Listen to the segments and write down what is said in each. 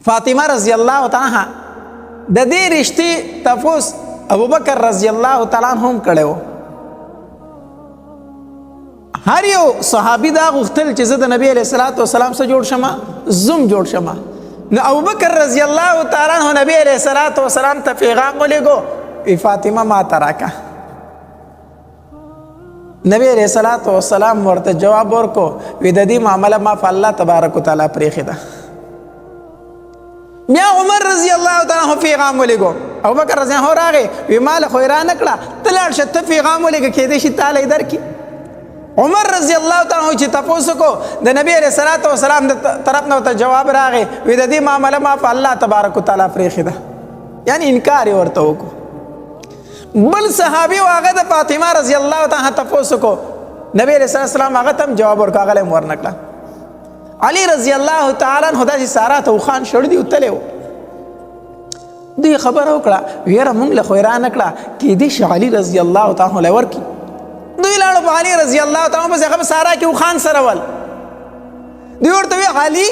فاطمه رضی الله تعالی د دې رشتې تفوس ابوبکر رضی الله تعالی عنہ هم کړو. هر یو صحابي دا غوښتل چې زه د نبی علیه الصلاۃ والسلام سره جوړ شم، زم جوړ شم. نو ابوبکر رضی الله تعالی عنہ نبی علیه الصلاۃ والسلام ته پیغام ولېږو، وی فاطمه ما تراکا. نبی علیہ الصلوۃ والسلام ورته جواب ورکو، وی د دې معامله ما په الله تبارک وتعالى پرېښې ده. بیا عمر رضی الله تعالی عنہ پیغام ولېږو، ابوبکر رضی الله عنه راغی، وی مال خو یې رانه کړه، ته لاړ شه ته پیغام ولېږه، کېدای شي تاله یې درکړي. عمر رضی الله تعالی عنہ چې تپوس وکړو د نبی علیہ الصلوۃ والسلام د طرف نه ورته جواب راغی، وی د دې معامله ما په الله تبارک وتعالى پرېښې ده، یعنی انکار یې ورته وکړو. بل صحابي هغه د فاطمه رضی الله تعالی تپوس کو، نبی علیہ السلام هغه تم جواب ورکړ، هغه هم ورنکړه. علي رضی الله تعالی عنہ داسې سارا ته خان شړ دی وتلې و. دوی خبره وکړه، ویره مونږ له خو یې رانکړه، کېدای شي علي رضی الله تعالی عنہ ورکړي. دوی لاړو په علي رضی الله تعالی عنہ پسې، هغه سارا کې خان سره ول. دوی ورته وی علي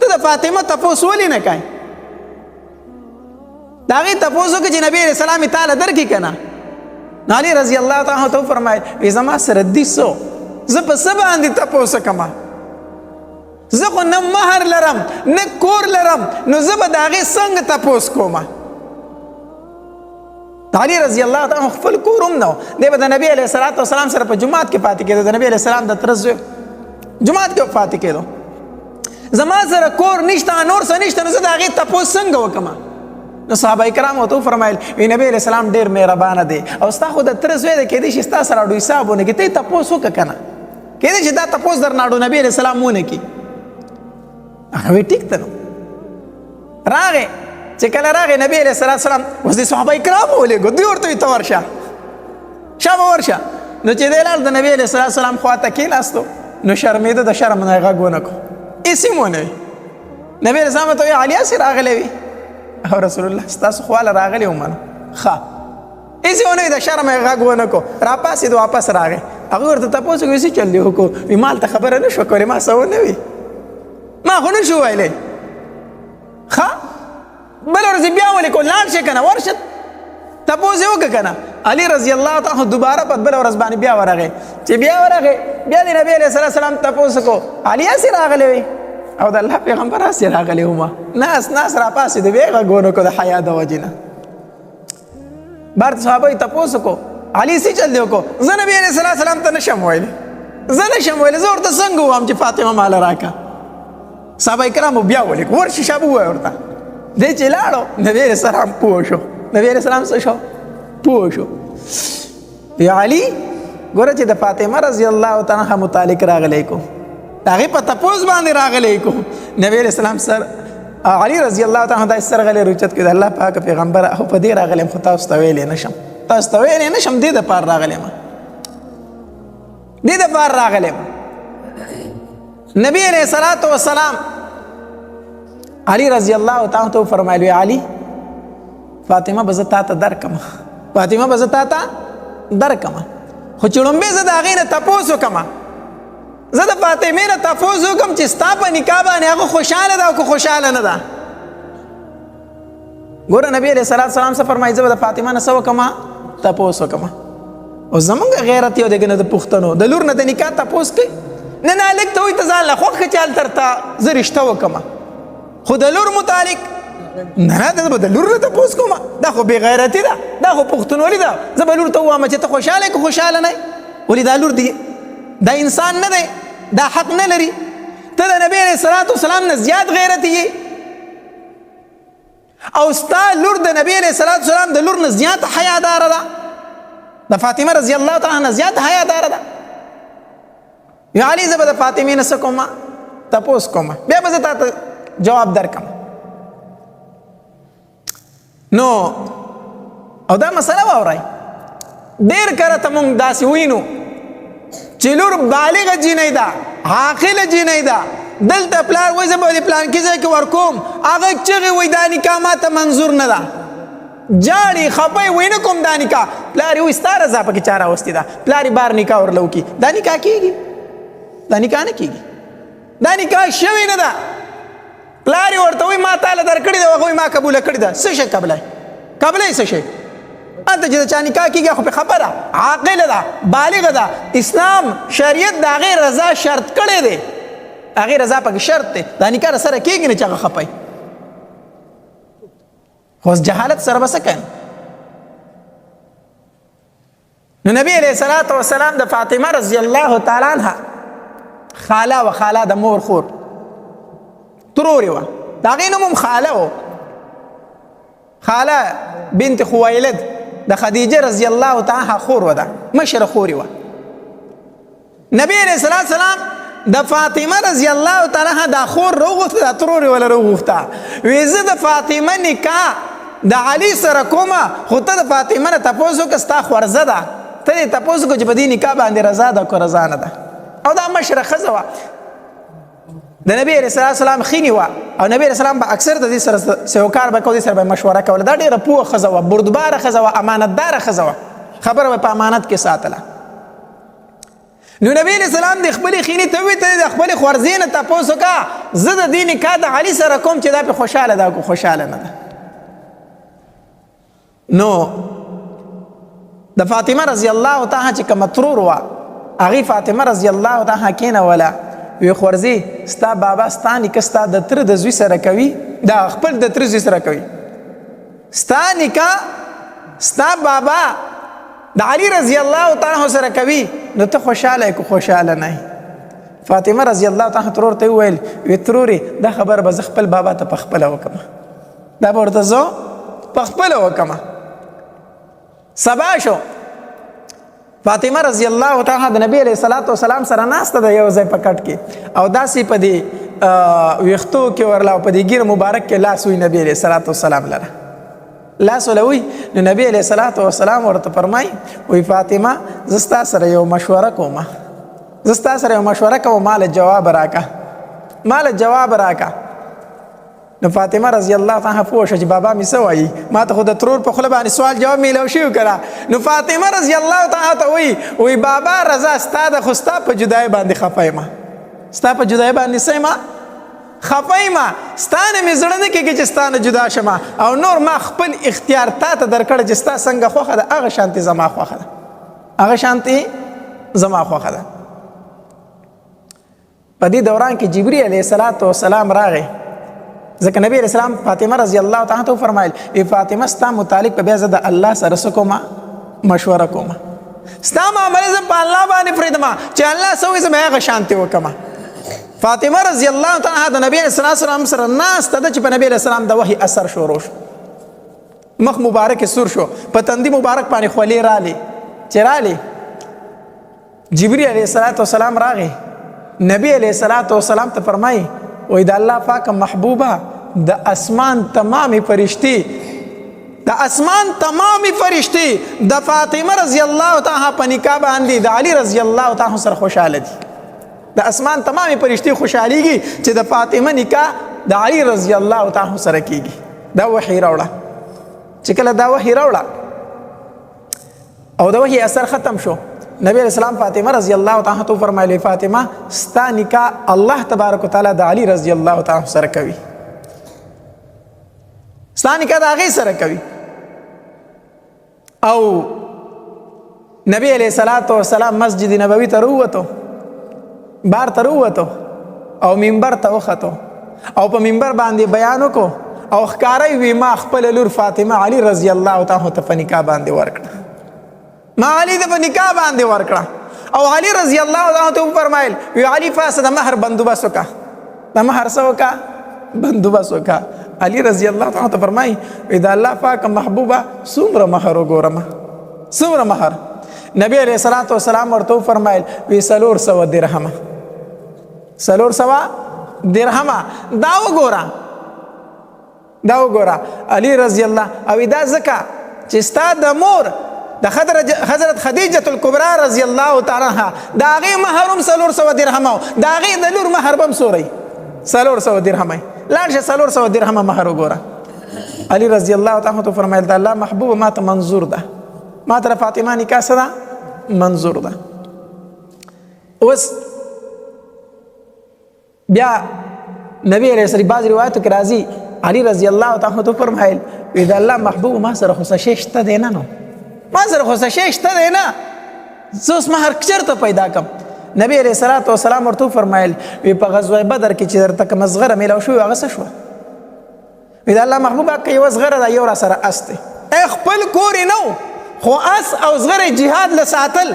ته د فاطمه تپوس ولې نه کوې؟ دا غي تپوس وکړه چې نبی علیہ السلام تعالی درکې کنه. نو علي رضی الله تعالی عنہ فرمایي، وی زما سره دې سو زه په څه باندې تپوس کوم؟ زه خو نه مهر لرم نه کور لرم، نو زه به د هغې څنګه تپوس کوم؟ علي رضی الله تعالی عنہ خپل کور هم نه و، دی به د نبی علیه الصلاۃ والسلام سره په جومات کې پاتې کېدو، د نبی علیه السلام د تره زوی جومات کې پاتې کېدو. زما سره کور نشته، نور څه نشته، نو زه د هغې تپوس څنګه وکړم؟ نو صحابه کرام ورته وفرمایل، وی نبی علیه السلام ډېر مهربانه دی او ستا خو د تره زوی دی، کېدای شي ستا سره اډو حساب ونه کړي، ته یې تپوس وکړه که نه، کېدای شي دا تپوس درنه اډو نبی علیه السلام ونه کړي. هغه وی ټیک ته نو راغې، چې کله راغې نبی علیه السلام اوس د صحابه کرامو ولېږو، دوی ورته وي ته ورشه شابه ورشه. نو چې دی لاړ د نبی علیه السلام خواته کېناستو، نو شرمېده، د شرم نه یې غږ ونه کړو، هېڅ هم ونه وي. نبی علیه السلام ورته وی علي هسې راغلی وي او رسول الله ستاسو خواله راغلی ومنه ښه، هېڅ یې ونه وي، د شرم یې غږ ونه کړو، راپاسېد واپس راغی. هغه ورته تپوس وکړو څه چل دې وکړو؟ وي ما هلته خبره نه شوه کولی، ما څه ونه وي، ما خو نه شو ویلی. ښه بله ورځ بیا ولیکو، لاړ شه که نه ورشه تپوس یې وکړه که نه. علي رضی الله تعالی عنہ دوباره په بله ورځ باندې بیا ورغی، چې بیا ورغی بیا د نبي علیه السلام تپوس وکړو، علي هسې راغلی وی او د الله پیغمبر هسې راغلی ومه، ناس راپاسېد، بیا یې غږ ونه کړو د حیا د وجې نه. بار صحابه یې تپوس وکړو، علي څه چل دی وکړو؟ زه نبي علیه السلام ته نشم ویلی، زه نشم ویلی، زه ورته څنګه ووایم چې فاطمه ماله راکړه؟ صحابه کرامو بیا ولیکو، ورشي شابه ووایه ورته. دی چې لاړو نبي علیه السلام پوه شو، نبي علیه السلام څه شو؟ پوه شو. یا علي ګوره چې د فاطمه رضی الله تعالی عنها متعلق راغلی کو، د هغې په تپوس باندې راغلی کو، نبي علیه السلام سر علي رضی الله تعالی عنه داسې سرغلی روچت کړي، د الله پاک پیغمبر او په دې راغلی یم، خو تاسو ته ویلی نشم، تاسو ته ویلی نشم، دې دپاره راغلی یم، دې دپاره راغلی یم. نبی علیہ الصلوۃ والسلام علي رضی الله تعالی عنہ فرمایلی، علي فاطمه به زه تا ته درکم، فاطمه به زه تا ته درکم، خو چې لومبې زه د هغې نه تپوس وکړم، زه د فاطمې نه تپوس وکړم چې ستا په نکاح باندې هغه خوشحاله ده او که خوشحاله نه ده. ګوره نبی علیه السلام څه فرمایي، زه به د فاطمه نه څه وکړم؟ تپوس وکړم. او زمونږ غیرت یو دی که نه د پښتنو، د لور نه د نکاح تپوس کوي؟ نه نه هلک ته وایي ته ځان له خوښ که چې هلته درته زه رشته وکړم، خو د لور متعلق نه نه، زه به د لور نه تپوس کوم، دا خو بې غیرتي ده، دا خو پښتونولي ده. زه به لور ته ووایم چې ته خوشحاله یې که خوشحاله نه یې، ولې دا لور دی، دا انسان نه دی، دا حق نه لري. ته د نبی علیه السلام نه زیات غیرتي یې او ستا لور د نبی علیه السلام د لور نه زیات حیاداره ده، د فاطمه رضی الله تعالی عنها زیات حیاداره ده. یا علي زه به د فاطمې نه څه کوم؟ تپوس کوم، بیا به زه تا ته جواب درکم. نو او دا مسله واورئ، ډېر کله ته مونږ داسې وینو چې لور بالغه جینۍ ده، عاقله جینۍ ده، دلته پلار وایي زه به د پلانکي ځای کې ورکوم، هغه چغې وایي دا نکاح ماته منظور نه ده، جاړي خپه یې وایي نه کوم دا نکاح، پلار یې وایي ستا رضا پکې چا راوستې ده، پلار یې بار نکاح ورله وکړي، دا نکاح کېږي؟ دا نکاح نه کېږي، دا نکاح شوې نه ده. پلار یې ورته وایي ما تعالی درکړي دی هغوی ما قبوله کړې ده. څه شی قبله قبله څه شی؟ هلته چې د چا نکاح کېږي خو پې خبره عاقله ده بالغه ده. اسلام شریعت د هغې رضا شرط کړی دی، هغې رضا پکې شرط دی. دا نکاح سره کېږي نه چې هغه خپی، خو جهالت سره به څه کوي. نو نبی علیه الصلاة والسلام د فاطمه رضی الله تعالی عنها خاله و، خاله د مور خور ترورې وه، د هغې نوم هم خاله و، خاله بنت خویلد د خدیجه رضی الله تعالی عنها خور وه، ده مشره خورې وه. نبی علیه الصلاة والسلام د فاطمه رضی الله تعالی عنها دا خور راوغوښته، دا ترورې وله راوغوښته، وی زه د فاطمه نکاح د علي سره کومه، خو ته د فاطمه نه تپوس وکړه ستا خورزه ده، ته یې تپوس وکړه چې په دې نکاح باندې رضا ده که رضا نه ده. او دا مشره ښځه وه، د نبی علیه الصلاة والسلام خینې وه، او نبی علیه السلام به اکثر د دې سره سیوکار به کو، دې سره به مشوره کوله. دا ډېره پوهه ښځه وه، بردباره ښځه وه، امانتداره ښځه وه، خبره به په امانت کې ساتله. نو نبی علیه السلام د خپلې خینې ته وویل ته د خپلې خورزې نه تپوس وکړه زه د دې نکاح د علي سره کوم چې دا پې خوشحاله ده که خوشحاله نه ده. نو د فاطمه رضی الله تعالی چې کومه ترور وه هغې فاطمه رضی الله تعالی کېنوله، وی خورزې ستا بابا ستا نیکه ستا د تره د زوی سره کوي، دا خپل د تره زوی سره کوي، ستا نیکه ستا بابا د علي رضی الله تعالی سره کوي، نو ته خوشحاله یې که خوشحاله نه یې. فاطمه رضی الله تعالی ترور ته وویل وی ترورې دا خبره به زه خپل بابا ته پخپله وکړم، دا به ورته زه پخپله وکړم. سبا شو فاطمه رضی الله تعالی د نبی علیه الصلاة والسلام سره ناسته ده یو ځای په کټ کې، او داسې په دې ویښتو کې ورله او په دې ګیره مبارک کې لاس وي نبی علیه الصلاة والسلام لره، لاس وله وي. نو نبی علیه الصلاة والسلام ورته فرمایي وی فاطمه زه ستا سره یو مشوره کوم، زه ستا سره یو مشوره کوم، ماله جواب راکه، ماله جواب راکه. نو فاطمه رضی الله تعالی پوه شوه چې بابا مې څه وایي، ما ته خو د ترور په خوله باندې سوال جواب میلاو شوي که نه. نو فاطمه رضی الله تعالی ته وایي بابا رضا ستا ده، خو ستا په جدای باندې خفه یم، ستا په جدای باندې څه یم خفه یم، ستا نه مې زړه نه کېږي چې ستا نه جدا شم، او نور ما خپل اختیار تا ته درکړی چې ستا څنګه خوښه ده هغه شانتې زما خوښه ده، هغه شانتې زما خوښه ده. په دې دوران کې جبرئیل علیه الصلاة والسلام راغی، ځکه نبی علیه السلام فاطمه رضی الله تعالی ته وفرمایل ای فاطمه ستا متعلق په بیا زه د الله سره څه کومه مشوره کومه، ستا معاملې زه په الله باندې پرېږدمه چې الله څه وایي زه به هغه شانتې وکړمه. فاطمه رضی الله تعالی د نبی علیه السلام سره ناسته ده چې په نبی علیه السلام د وحي اثر شروع شو، مخ مبارک سور شو، په تندي مبارک باندې خولې رالې، چې رالې جبرئیل علیه السلام راغی، نبی علیه السلام ته فرمایي وی د الله پاک محبوبه د اسمان تمامی فرشتي، د اسمان تمامی فرشتي د فاطمه رضی الله تعالی په نکاح باندې د علي رضی الله تعالی سره خوشحاله دي، د اسمان تمامی فرشتي خوشحاليږي چې د فاطمه نکاح د علي رضی الله تعالی سره کیږي. دا وحی راوړه، چې کله دا وحی راوړه او د وحی اثر ختم شو، نبی علیہ السلام فاطمه رضی الله تعالی عنها فرمایلی فاطمه ستا نکاح الله تبارک وتعالی د علی رضی الله تعالی سره کوي، ستا نکاح د هغې سره کوي. او نبی علیہ الصلاة والسلام مسجد نبوي ته راووتو، بار ته راووتو او منبر ته وختو او په منبر باندې بیان وکړو او ښکاره وي ما خپله لور فاطمه علي رضی الله تعالی ته په نکاح باندې ورکړه، ما علي ته په نکاح باندې ورکړه. او علي رضی الله تعالی ته وفرمایل وی علي فاسه د مهر بندوبست وکړه، د مهر څه وکړه بندوبست وکړه. علي رضی الله تعالی ته فرمایي وی د الله پاک محبوبه څومره مهر وګورم، څومره مهر. نبی علیه الصلاة والسلام ورته وفرمایل وی 400 درهمه، 400 درهمه. دا وګوره، دا وګوره علي رضی الله او دا ځکه چې ستا د مور د حضرت خدیجه الکبرى رضی الله تعالی عنها د هغې مهر هم 400 درهمه و، د هغې د لور مهر به هم څوری 400 درهمه. لاړ شه 400 درهمه مهر وګوره. علي رضی الله تعالی عنه فرمایل د الله محبوبه ما ته منظور ده، ما ته فاطمه نکاح څه ده منظور ده. اوس بیا نبی علیہ السلام بعض روایتو کې راځي علي رضی الله تعالی عنہ فرمایل وی د الله محبوب ما سره خو څه شته دی نه، نو ما سره خو څه شته دی نه، زه اوس مهر چېرته پیدا کړم؟ نبی علیه الصلاۃ والسلام ورته فرمایل وی په غزوه بدر کې چې درته کومه زغره میلاو شوې هغه څه شوه؟ وی د الله محبوبه که یوه زغره ده یو را سره اس دی، خپل کور یې نه خو اس او زغره جهاد له ساتل،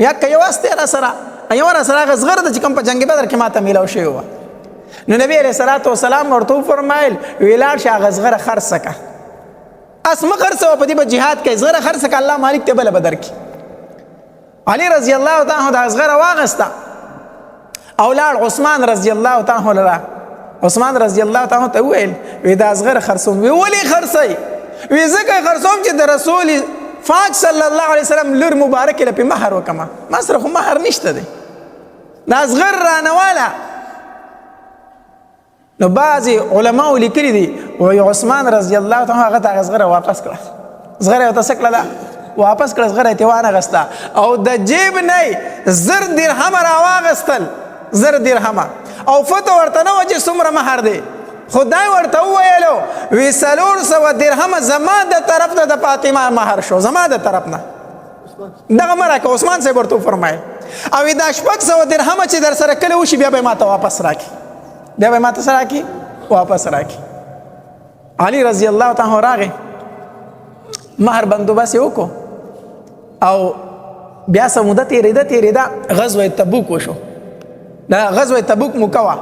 یا که یو اس دی را سره یو را سره هغه زغره ده چې کوم په جنګ بدر کې ماته میلاو شوې وه. نو نبی علیه الصلاۃ والسلام ورته فرمایل وی لاړ شه هغه زغره خرڅه کړه، اس مه خرڅوه په دې به جهاد کوي، زغره خرڅه کړه الله مالک ته بله به درکړي. علي رضی الله تعالی عنہ دا زغره واغسته او لاړ عثمان رضی الله تعالی عنہ لره. عثمان رضی الله تعالی عنہ ته وویل وی دا زغره خرڅوم. وی ولې خرڅوئ؟ وی ځکه خرڅوم چې د رسول پاک صلی الله علیه وسلم لور مبارکې له پې مهر وکړمه، ما سره خو مهر نشته دی، دا زغر رانواله. نو بعضې علماو لیکلي دي وایي عثمان رضی الله تعالی عنہ هغه ته هغه زغره واپس کړه، زغره یې ورته څه کړله واپس کړه، زغره یې ترې وانغسته او د جیب نه یې 1000 درهمه راواغستل، 1000 درهمه، او فتو ورته نه وه چې څومره مهر دی، خدای ورته وویلو وی 400 درهمه زما د طرف نه د فاطمه مهر شو، زما د طرف نه دغه مه راکړه. عثمان صاحب ورته وفرمایل او دا 600 درهمه چې در سره کله وشي بیا به یې ماته واپس راکړي، بیا به یې ماته څه راکړي واپس راکړي. علي رضی الله تعالی عنہ راغی، مهر بندوبست یې وکړو او بیا څه موده تېرېده غزوه تبوک وشو. دا غزوه تبوک موقع وه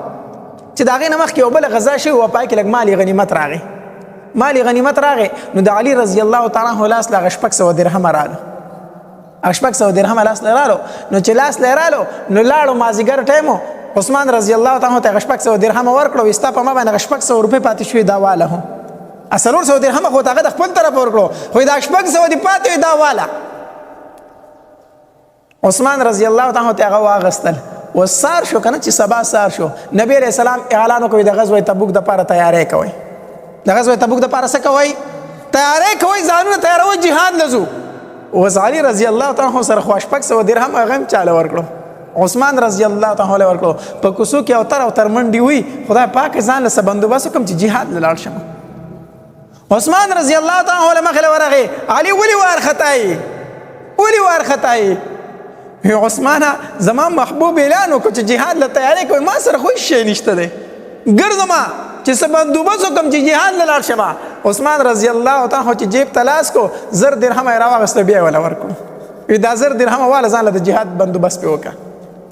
چې د هغې نه مخکې یو بله غزا شوې وه، پای کې لږ مال غنیمت راغی، مال غنیمت راغی. نو د علي رضی الله تعالی عنہ لاس له هغه 600 درهمه راغله، هغه 600 درهمه لاس له رالو. نو چې لاس له رالو نو لاړو مازدیګر ټایم و، عثمان رضی الله تعالی عنہ ته هغه 600 درهمه ورکړو، وی ستا په ما باندې هغه 600 روپۍ پاتې شوې دا واله هم 400 درهمه خو ته هغه د خپل طرف ورکړو، خو دا 600 دې پاتې وي دا واله. عثمان رضی الله تعالی عنہ ته هغه واغستل. وسار شو کنه چې سبا سار شو، نبی علیہ السلام اعلان وکړ د غزوه تبوک دپاره تیاری کوئ، د غزوه تبوک دپاره څه کوئ؟ تیاری کوئ، ځانونه تیاروئ، جهاد له ځو. اوس علي رضی الله تعالی عنہ سره خو 600 درهم هغه هم چاله ورکړو، عثمان رضی الله تعالی عنہ ورکړو. په کوڅو کې اوتر اوتر منډې وي، خدای پاک ځان له څه بندوبست وکړم چې جهاد له لاړ شم. عثمان رضی الله تعالی عنہ مخې له ورغی، علي ولې وارخطایي، ولې وارخطایي؟ عثمانه زما محبوب اعلان وکړو چې جهاد له تیاری کوي، ما سره خو هېڅ شی نشته دی، ګرځمه چې څه بندوبست وکړم چې جهاد له لاړ شمه. عثمان رضی الله تعالی عنہ چې جیب ته لاس کو 1000 درهمه یې راواغسته، بیا یې وله ورکړو. وی دا 1000 درهمه واله ځان له د جهاد بندوبست پې وکړه،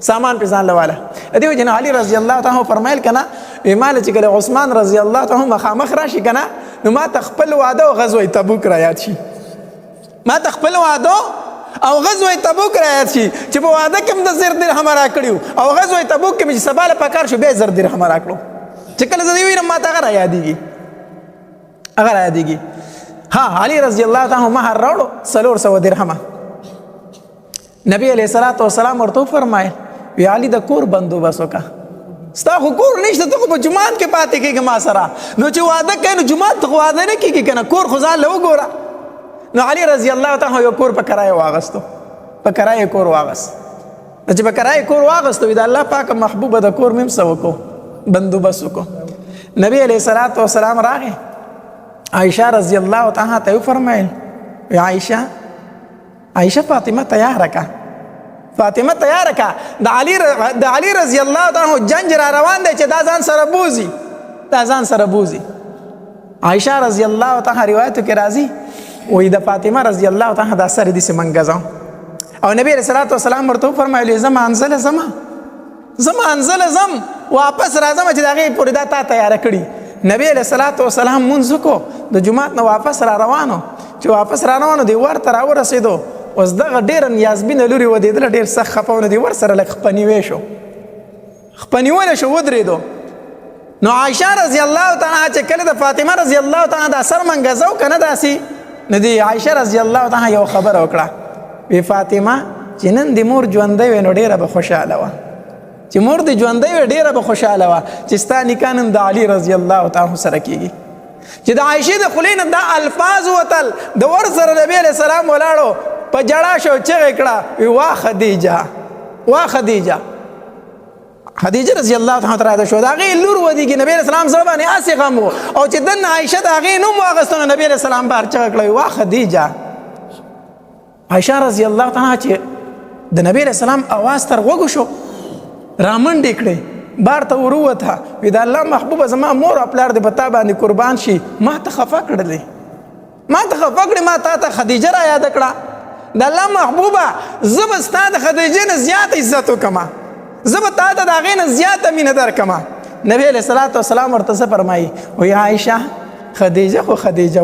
سامان پې ځان له واله. د دې وجې نه علي رضی الله تعالی عنہ فرمایل که نه وی ما له چې کله عثمان رضی الله تعالی عنہ مخامخ راشي که نه نو ما ته خپل واده او غزوه تبوک را یاد شي، ما ته خپل واده او غزوه تبوک را یاد شي چې په واده کې هم د 1000 درهمه راکړي او غزوه تبوک کې مې چې سبا له پکار شو بیا 1000 درهمه راکړو، چې کله زه دې وینم ما ته هغه را یادېږي، هغه را یادېږي. ها علي رضی الله تعالی عنہ مهر راوړو 400 درهمه. نبی علیه الصلاۃ والسلام ورته وفرمایل وی علي د کور بندوبست وکړه، ستا خو کور نشته، ته خو په جومات کې پاتې کېږي ما سره، نو چې واده کوې نو جومات ته خو واده نه کېږي که نه، کور خو ځان له وګوره. نو علي رضی الله تعالی یو کور په کرایه واغستو، په کرایه کور واغست. چې په کرایه کور واغستو د الله پاک محبوبه د کور مې څه وکړو بندوبست وکړو. نبی علیه الصلاۃ والسلام راغی، عائشه رضی الله تعالی ته وفرمایل وی عائشه فاطمه تیاره که، فاطمه تیاره که، د علي رضی الله تعالی جنج را روان دی چې دا ځان سره بوزي، دا ځان سره بوزي. عائشه رضی الله تعالی روایتو کې راځي وی د فاطمه رضی الله تعالی دا سره دې منګزاو او نبی علیہ الصلوۃ والسلام ورته فرمایلی زما انزل زم واپس راځم چې دغه پوری دا تا تیار کړی. نبی علیہ الصلوۃ والسلام مونږ کو د جمعات نه واپس را روانو، چې واپس را روانو دی ورته را ورسېدو، اوس دغه ډېر نیازبینه لوري ودېدله، ډېر سخت خفه دی، ور سره لږ خپنیوی شو، خپنیولی شو، ودرېدو. نو عائشه رضی الله تعالی چې کله د فاطمه رضی الله تعالی دا سر منګزاو کنه داسي نو دی عائشه رضی الله تعالی یو خبر وکړه، وی فاطمه چې نن د مور ژوندۍ وي نو ډېره به خوشحاله وه، چې مور د ژوندۍ وي ډېره به خوشحاله وه چې ستا نکاح نن د علي رضی الله تعالی سره کېږي. چې د عائشې د خولې نه دا الفاظ وتل، د ور سره نبی علیہ السلام ولاړو په جړا شو، چغې کړه وی وا خدیجه، وا خدیجه. خدیجه رضی الله تعالی عنها شو دا غي لور ودی کې نبی اسلام سره باندې اسې غم او چې دن عائشه دا غي نوم واغستنه نبی اسلام بار چا کړی وا خدیجه عائشه رضی الله تعالی چې د نبی اسلام اواز تر وګو شو رامن ډکړي بار ته وروته وی دا الله محبوب زما مور او پلار دې پتا باندې قربان شي ما ته خفه کړلې ما ته خدیجه را یاد کړه د الله محبوبه زب استاد خدیجه نه زیات عزت وکما زب تا ته دا غین زیات مینه درکما نبی علیہ الصلوۃ والسلام ورته فرمایي او یا عائشه خدیجه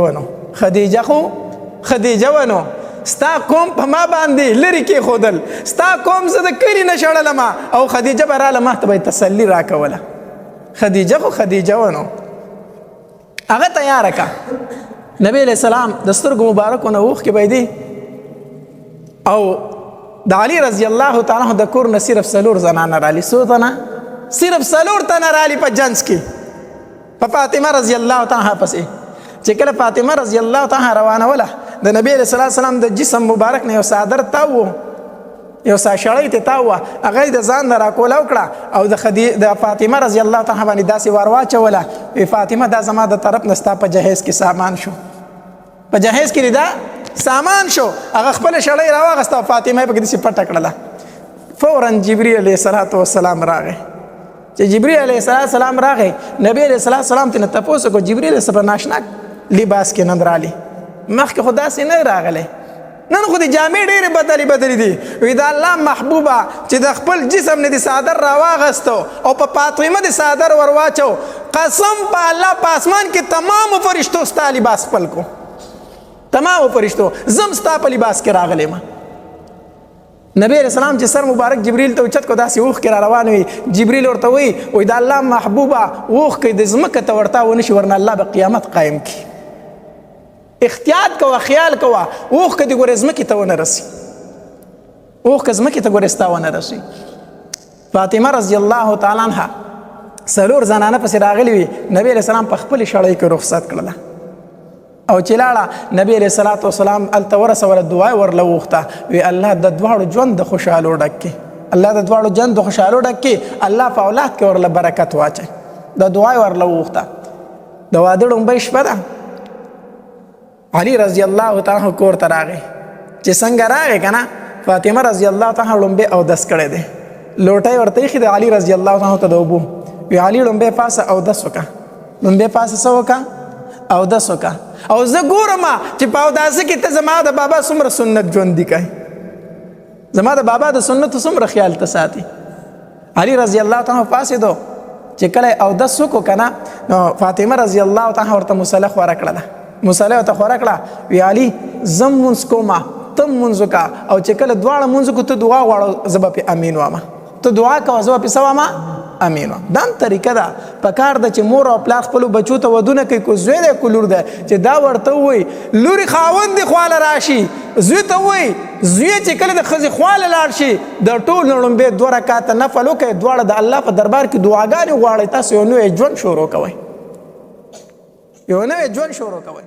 ونو ستا قوم په ما باندې لری کې خودل ستا قوم زه د کلی نه شړلم او خدیجه براله ما ته تسلی راکوله خدیجه ونو هغه تیار کا نبی علیہ السلام د سترګو مبارکونه اوخ کې بيدي او د علی رضی الله تعالی عنہ د کور نه صرف سلور زنانه رالی سوتنه صرف سلور تنه رالی په جنس کې په فاطمه رضی الله تعالی عنها پسې چې کله فاطمه رضی الله تعالی روانه وله د نبی علیہ السلام د جسم مبارک نه یو صادر تاو یو ساشړی ته تاو هغه د ځان را کول وکړه او د فاطمه رضی الله تعالی باندې داسې ورواچوله فاطمه دا زما د طرف نستا په جهیز کې سامان شو په جهیز کې دا سامان شو هغه خپل شړی راوغسته فاطمه په دې پټ کړله فورا جبرئیل علیه السلام راغی چې جبرئیل علیه السلام راغی نبی علیه السلام ته تاسو کو جبرئیل سره ناشنا لباس کې نندرالي مخکې خدا سي نه راغله نن خو دې جامې ډېرې بدلې دي وی دا الله محبوبه چې د خپل جسم نه د صادر راواغستو او په فاطمه د صادر ورواچو قسم په الله په اسمان کې تمام فرشتو ستا لباس خپل کو تمام فرشتو زم ستا په لباس کې راغلی ما نبی علیہ السلام چې سر مبارک جبرئیل ته اوچت کو داسې اوخ کې را روان وي جبرئیل ورته وی دا الله محبوبه اوخ کې د ځمکه ته ورته ونشي ورنه الله به قیامت قایم کړي احتیاط کوه خیال کوه اوخ که دی ګورې ځمکې ته ونه رسي اوخ که ځمکې ته ګورې ستا ونه رسي فاطمه رضی الله تعالی عنها سلور زنانه پسې راغلي وي نبی علیہ السلام په خپلې شړۍ کې رخصت کړله او چې لاړه نبی علیہ الصلوۃ والسلام هلته ورسوله دعا یې ورله وغوښته وی الله د دواړو ژوند د خوشحالو ډک کړي الله د دواړو ژوند د خوشحالو ډک کړي الله په اولاد کې ورله برکت واچوي د دعا یې ورله وغوښته د واده ړومبۍ شپه ده علی رضی الله تعالی کور ته راغی چې څنګه راغی کنه فاطمه رضی الله تعالی لومبه او دس کړی دی لوټای ورته یې د علی رضی الله تعالی ته دوبو وی علی لومبه پاسه او دس وکا لومبه پاسه سو وکا او دس وکا او زه ګورم چې په داسې کې ته زما د بابا څومره سنت ژوند دی کوي زما د بابا د سنت څومره خیال ته ساتي علی رضی الله تعالی پاسه دو چې کله او دس وکو کنه نو فاطمه رضی الله تعالی ورته مصالح ورکړه مصالح ته خورکړه وی علی زم منځ کوما تم منځ کا او چې کله دواړه منځ کو ته دعا غواړو زب په امین وامه ته دعا کوه زب په سوامه امین وام دام طریقه ده پکار د چې مور او پلار خپل بچو ته ودونه کوي کو زوی ده کو لور ده چې دا ورته وای لوري خاوند دی خواله راشي زوی ته وای زوی چې کله د خزي خواله لاړ شي د ټول نړم به 2 رکعات نفل وکي دواړه د الله په دربار کې دعاګانې غواړي تاسو یو نوې ژوند شروع کوئ یو نوې ژوند شروع کوئ